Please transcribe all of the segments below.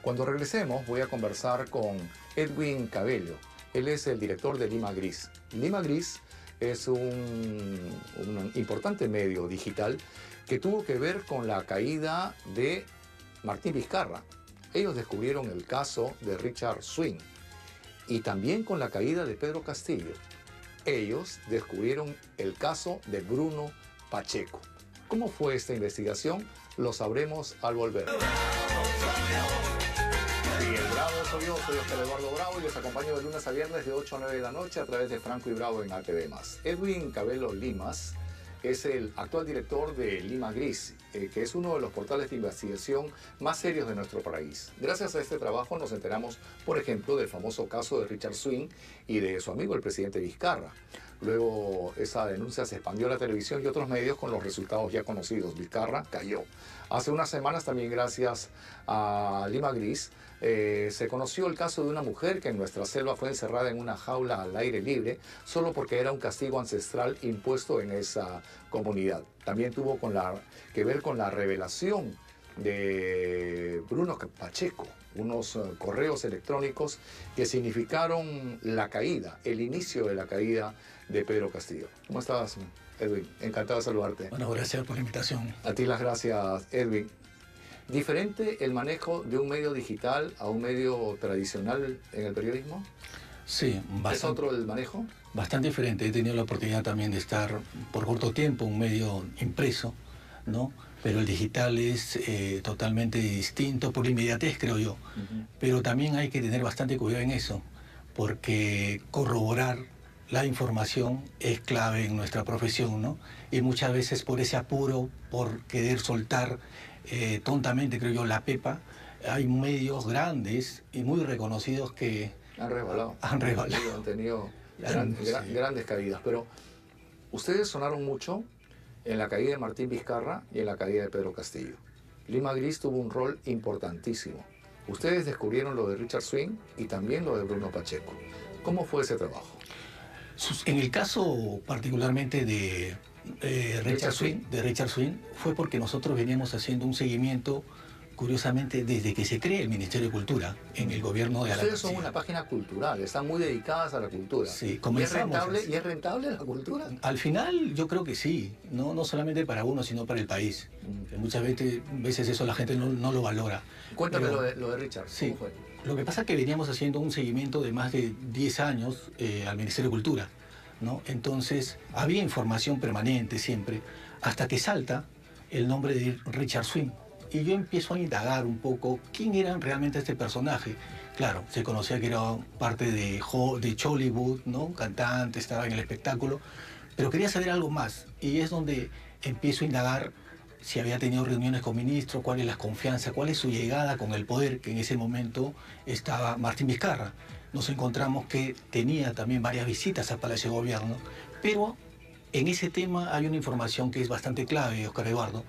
Cuando regresemos voy a conversar con Edwin Cabello. Él es el director de Lima Gris. Lima Gris es un importante medio digital que tuvo que ver con la caída de Martín Vizcarra. Ellos descubrieron el caso de Richard Swing y también con la caída de Pedro Castillo. Ellos descubrieron el caso de Bruno Pacheco. ¿Cómo fue esta investigación? Lo sabremos al volver. Y el Bravo soy yo, soy Oscar Eduardo Bravo y les acompaño de lunes a viernes de 8 a 9 de la noche a través de Franco y Bravo en ATV+. Edwin Cabello Limas es el actual director de Lima Gris, que es uno de los portales de investigación más serios de nuestro país. Gracias a este trabajo nos enteramos, por ejemplo, del famoso caso de Richard Swing y de su amigo el presidente Vizcarra. Luego esa denuncia se expandió a la televisión y otros medios con los resultados ya conocidos. Vizcarra cayó. Hace unas semanas también, gracias a Lima Gris, se conoció el caso de una mujer que en nuestra selva fue encerrada en una jaula al aire libre solo porque era un castigo ancestral impuesto en esa comunidad. También tuvo que ver con la revelación de Bruno Pacheco, unos correos electrónicos que significaron la caída, el inicio de la caída de Pedro Castillo. ¿Cómo estás, Edwin? Encantado de saludarte. Bueno, gracias por la invitación. A ti las gracias, Edwin. ¿Diferente el manejo de un medio digital a un medio tradicional en el periodismo? Sí, bastante. ¿Es otro el manejo? Bastante diferente. He tenido la oportunidad también de estar por corto tiempo en un medio impreso, ¿no? Pero el digital es totalmente distinto por la inmediatez, creo yo. Pero también hay que tener bastante cuidado en eso, porque corroborar la información es clave en nuestra profesión, ¿no? Y muchas veces por ese apuro, por querer soltar tontamente, creo yo, la pepa, hay medios grandes y muy reconocidos que han resbalado. Han tenido grandes caídas. Pero ustedes sonaron mucho en la caída de Martín Vizcarra y en la caída de Pedro Castillo. Lima Gris tuvo un rol importantísimo. Ustedes descubrieron lo de Richard Swing y también lo de Bruno Pacheco. ¿Cómo fue ese trabajo? En el caso particularmente de Richard Swing, fue porque nosotros veníamos haciendo un seguimiento, curiosamente, desde que se crea el Ministerio de Cultura en el gobierno de Alan García. Ustedes son una página cultural, están muy dedicadas a la cultura. Sí, ¿Y es rentable la cultura? Al final yo creo que sí, no solamente para uno, sino para el país. Muchas veces eso la gente no lo valora. Cuéntame lo de Richard, sí, ¿cómo fue? Lo que pasa es que veníamos haciendo un seguimiento de más de 10 años al Ministerio de Cultura, ¿no? Entonces había información permanente siempre, hasta que salta el nombre de Richard Swing. Y yo empiezo a indagar un poco quién era realmente este personaje. Claro, se conocía que era parte de Chollywood, ¿no? Cantante, estaba en el espectáculo, pero quería saber algo más. Y es donde empiezo a indagar si había tenido reuniones con ministros, cuál es la confianza, cuál es su llegada con el poder, que en ese momento estaba Martín Vizcarra. Nos encontramos que tenía también varias visitas al Palacio de Gobierno, pero en ese tema hay una información que es bastante clave, Oscar Eduardo.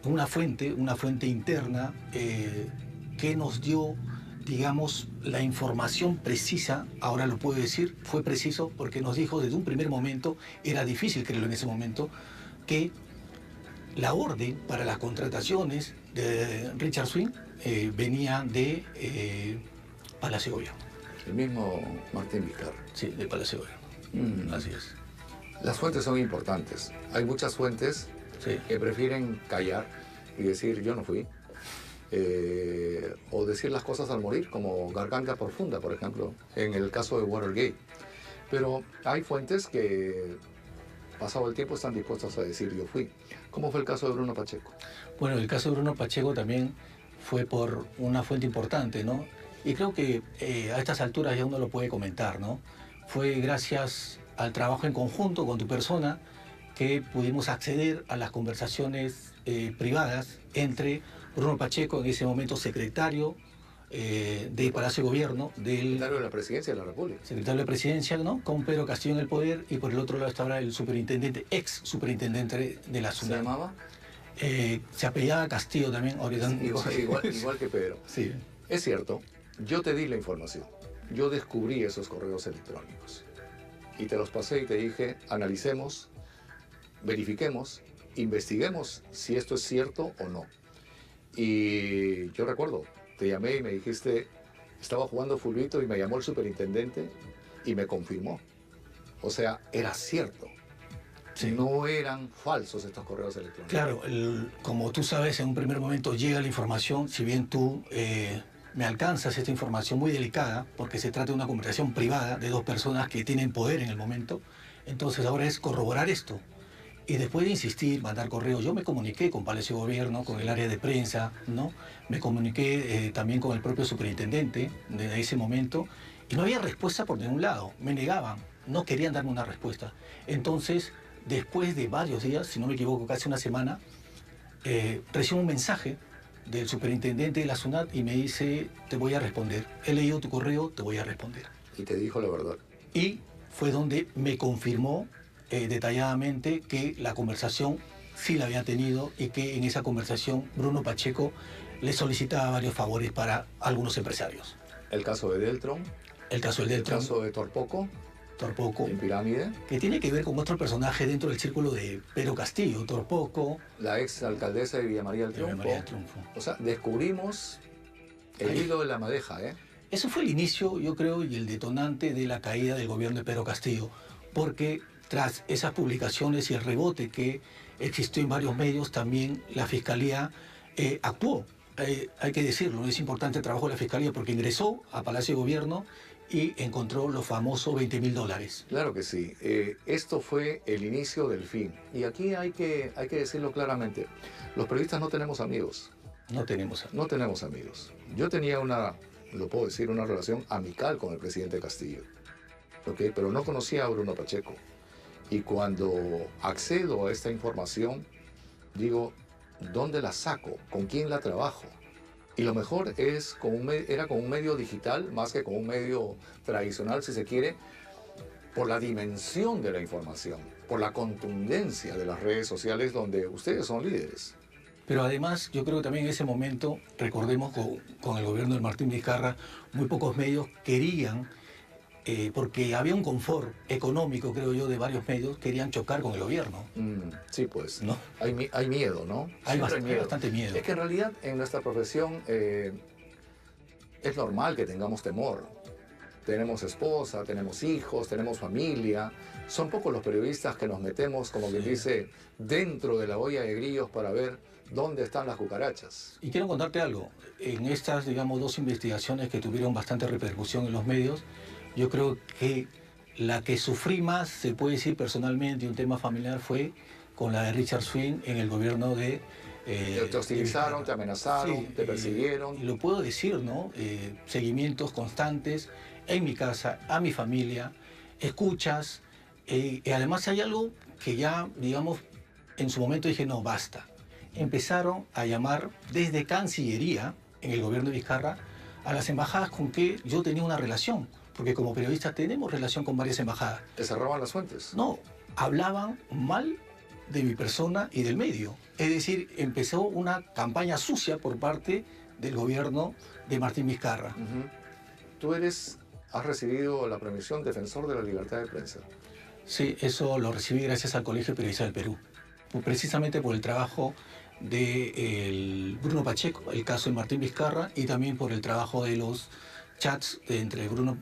Una fuente interna que nos dio, digamos, la información precisa, ahora lo puedo decir, fue preciso porque nos dijo desde un primer momento, era difícil creerlo en ese momento, que la orden para las contrataciones de Richard Swing venía de Palacio de Gobierno. El mismo Martín Vizcarra. Sí, de Palacio de Gobierno. Así es. Las fuentes son importantes. Hay muchas fuentes que prefieren callar y decir yo no fui, o decir las cosas al morir, como Garganta Profunda, por ejemplo, en el caso de Watergate. Pero hay fuentes que, pasado el tiempo, están dispuestas a decir yo fui. ¿Cómo fue el caso de Bruno Pacheco? Bueno, el caso de Bruno Pacheco también fue por una fuente importante, ¿no? Y creo que a estas alturas ya uno lo puede comentar, ¿no? Fue gracias al trabajo en conjunto con tu persona que pudimos acceder a las conversaciones privadas entre Bruno Pacheco, en ese momento secretario del Palacio de Gobierno, secretario de la Presidencia de la República. Secretario de la Presidencia, ¿no? Con Pedro Castillo en el poder, y por el otro lado estaba el superintendente, ex superintendente de la SUNAT. ¿Se llamaba? Se apellidaba Castillo también. Ahorita, igual que Pedro. Sí. Es cierto, yo te di la información. Yo descubrí esos correos electrónicos. Y te los pasé y te dije, analicemos, verifiquemos, investiguemos si esto es cierto o no. Y yo recuerdo te llamé y me dijiste, estaba jugando fulbito y me llamó el superintendente y me confirmó. O sea, era cierto. Sí. No eran falsos estos correos electrónicos. Claro, como tú sabes, en un primer momento llega la información, si bien tú me alcanzas esta información muy delicada, porque se trata de una conversación privada de dos personas que tienen poder en el momento, entonces ahora es corroborar esto. Y después de insistir, mandar correos, yo me comuniqué con Palacio de Gobierno, con el área de prensa, ¿no? Me comuniqué también con el propio superintendente desde ese momento, y no había respuesta por ningún lado, me negaban, no querían darme una respuesta. Entonces, después de varios días, si no me equivoco, casi una semana, recibo un mensaje del superintendente de la SUNAT y me dice, te voy a responder. He leído tu correo, te voy a responder. Y te dijo la verdad. Y fue donde me confirmó detalladamente que la conversación sí la había tenido y que en esa conversación Bruno Pacheco le solicitaba varios favores para algunos empresarios. El caso de Deltron. El caso del Deltron. El caso de Torpoco. En Pirámide. Que tiene que ver con otro personaje dentro del círculo de Pedro Castillo, Torpoco. La ex alcaldesa de Villa María del Triunfo. O sea, descubrimos el hilo de la madeja, ¿eh? Eso fue el inicio, yo creo, y el detonante de la caída del gobierno de Pedro Castillo, porque tras esas publicaciones y el rebote que existió en varios medios, también la Fiscalía actuó. Hay que decirlo, es importante el trabajo de la Fiscalía porque ingresó a Palacio de Gobierno y encontró los famosos $20.000. Claro que sí. Esto fue el inicio del fin. Y aquí hay que decirlo claramente. Los periodistas no tenemos amigos. No tenemos amigos. No tenemos amigos. Yo tenía lo puedo decir, una relación amical con el presidente Castillo. ¿Okay? Pero no conocía a Bruno Pacheco. Y cuando accedo a esta información, digo, ¿dónde la saco? ¿Con quién la trabajo? Y lo mejor es era con un medio digital, más que con un medio tradicional, si se quiere, por la dimensión de la información, por la contundencia de las redes sociales donde ustedes son líderes. Pero además, yo creo que también en ese momento, recordemos con el gobierno de Martín Vizcarra, muy pocos medios querían, porque había un confort económico, creo yo, de varios medios, querían chocar con el gobierno. Sí, pues. ¿No? Hay miedo, ¿no? Hay bastante miedo. Es que en realidad en nuestra profesión es normal que tengamos temor. Tenemos esposa, tenemos hijos, tenemos familia. Son pocos los periodistas que nos metemos, como quien dice, dentro de la olla de grillos para ver dónde están las cucarachas. Y quiero contarte algo. En estas, digamos, dos investigaciones que tuvieron bastante repercusión en los medios, yo creo que la que sufrí más, se puede decir personalmente, un tema familiar, fue con la de Richard Swing en el gobierno de... te hostilizaron, te amenazaron, sí, te persiguieron. Y lo puedo decir, ¿no? Seguimientos constantes en mi casa, a mi familia, escuchas. Y además hay algo que ya, digamos, en su momento dije, no, basta. Empezaron a llamar desde Cancillería, en el gobierno de Vizcarra, a las embajadas con que yo tenía una relación. Porque como periodistas tenemos relación con varias embajadas. ¿Te cerraban las fuentes? No, hablaban mal de mi persona y del medio. Es decir, empezó una campaña sucia por parte del gobierno de Martín Vizcarra. Tú has recibido la premiación Defensor de la Libertad de Prensa. Sí, eso lo recibí gracias al Colegio de Periodistas del Perú. Precisamente por el trabajo de Bruno Pacheco, el caso de Martín Vizcarra, y también por el trabajo de los chats entre Bruno,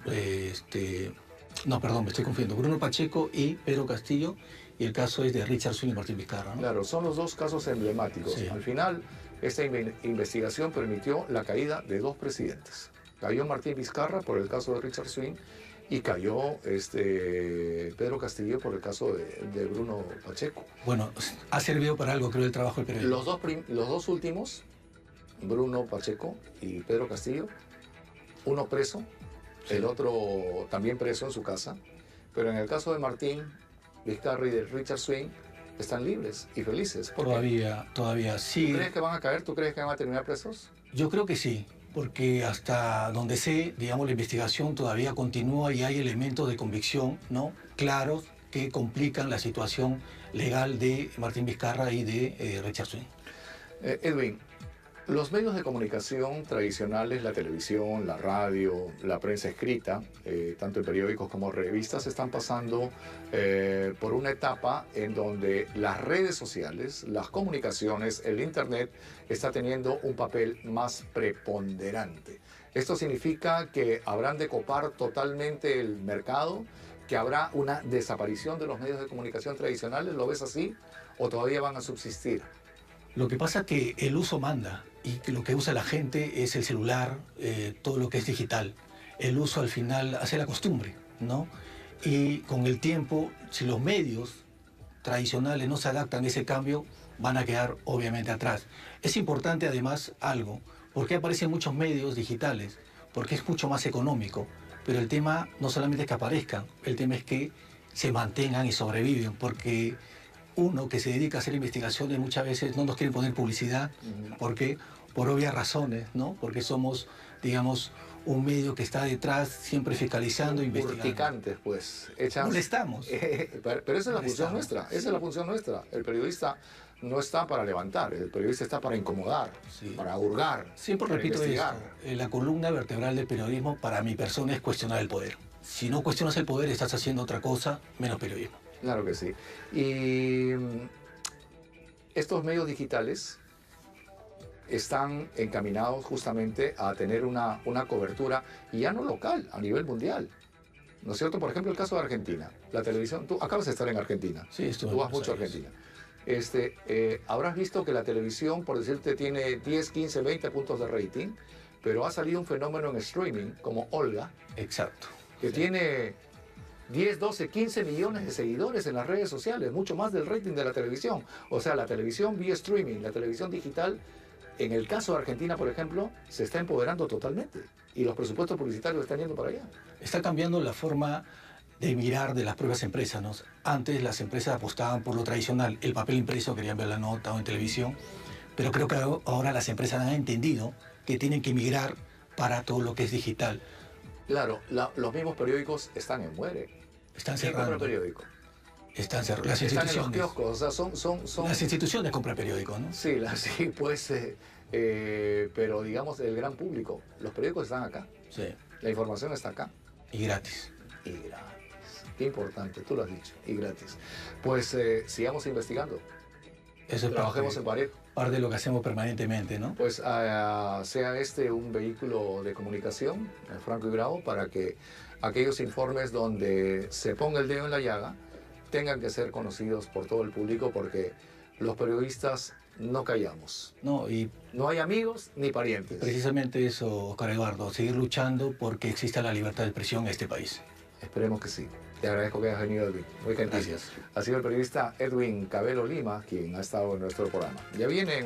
no, perdón, me estoy confundiendo, Bruno Pacheco y Pedro Castillo, y el caso es de Richard Swing y Martín Vizcarra, ¿no? Claro, son los dos casos emblemáticos. Sí. Al final, esta investigación permitió la caída de dos presidentes. Cayó Martín Vizcarra por el caso de Richard Swing y cayó Pedro Castillo por el caso de Bruno Pacheco. Bueno, ha servido para algo, creo, el trabajo del periodismo. Los dos últimos, Bruno Pacheco y Pedro Castillo, uno preso, sí, el otro también preso en su casa, pero en el caso de Martín Vizcarra y de Richard Swing están libres y felices. Todavía sí. ¿Tú crees que van a caer? ¿Tú crees que van a terminar presos? Yo creo que sí, porque hasta donde sé, digamos, la investigación todavía continúa y hay elementos de convicción, ¿no?, claros que complican la situación legal de Martín Vizcarra y de Richard Swing. Edwin, Los medios de comunicación tradicionales, la televisión, la radio, la prensa escrita, tanto en periódicos como revistas, están pasando por una etapa en donde las redes sociales, las comunicaciones, el Internet está teniendo un papel más preponderante. Esto significa que habrán de copar totalmente el mercado, que habrá una desaparición de los medios de comunicación tradicionales. ¿Lo ves así o todavía van a subsistir? Lo que pasa es que el uso manda y que lo que usa la gente es el celular, todo lo que es digital. El uso al final hace la costumbre, ¿no? Y con el tiempo, si los medios tradicionales no se adaptan a ese cambio, van a quedar obviamente atrás. Es importante además algo, porque aparecen muchos medios digitales, porque es mucho más económico, pero el tema no solamente es que aparezcan, el tema es que se mantengan y sobreviven, porque uno que se dedica a hacer investigaciones muchas veces no nos quiere poner publicidad, porque por obvias razones, ¿no? Porque somos, digamos, un medio que está detrás siempre fiscalizando, investigando. Urticantes, pues. Molestamos. Pero esa es la función nuestra, esa es la función nuestra. El periodista no está para levantar, el periodista está para incomodar, sí, para hurgar, siempre para repito investigar. Esto, la columna vertebral del periodismo para mi persona es cuestionar el poder. Si no cuestionas el poder, estás haciendo otra cosa, menos periodismo. Claro que sí. Y estos medios digitales están encaminados justamente a tener una cobertura, y ya no local, a nivel mundial. ¿No es cierto? Por ejemplo, el caso de Argentina. La televisión, tú acabas de estar en Argentina. Sí, estuve. Tú vas mucho a Argentina. Habrás visto que la televisión, por decirte, tiene 10, 15, 20 puntos de rating, pero ha salido un fenómeno en streaming como Olga. Exacto. Que tiene 10, 12, 15 millones de seguidores en las redes sociales, mucho más del rating de la televisión. O sea, la televisión vía streaming, la televisión digital, en el caso de Argentina, por ejemplo, se está empoderando totalmente. Y los presupuestos publicitarios están yendo para allá. Está cambiando la forma de mirar de las propias empresas, ¿no? Antes las empresas apostaban por lo tradicional, el papel impreso, querían ver la nota o en televisión, pero creo que ahora las empresas han entendido que tienen que migrar para todo lo que es digital. Claro, los mismos periódicos están en muere. Están cerrando. ¿Quién compra periódico? Están cerrando. Las están instituciones. En los kioscos, o sea, son... Las instituciones compran periódicos, ¿no? Sí, sí, pues, pero digamos, el gran público, los periódicos están acá. Sí. La información está acá. Y gratis. Y gratis. Qué importante, tú lo has dicho, y gratis. Pues sigamos investigando. Eso es Trabajemos en pared. Parte de lo que hacemos permanentemente, ¿no? Pues sea este un vehículo de comunicación, franco y bravo, para que aquellos informes donde se ponga el dedo en la llaga tengan que ser conocidos por todo el público, porque los periodistas no callamos. No, y no hay amigos ni parientes. Precisamente eso, Oscar Eduardo, seguir luchando porque exista la libertad de expresión en este país. Esperemos que sí. Te agradezco que hayas venido, Edwin. Muy gentil. Gracias. Ha sido el periodista Edwin Cabello Lima quien ha estado en nuestro programa. Ya viene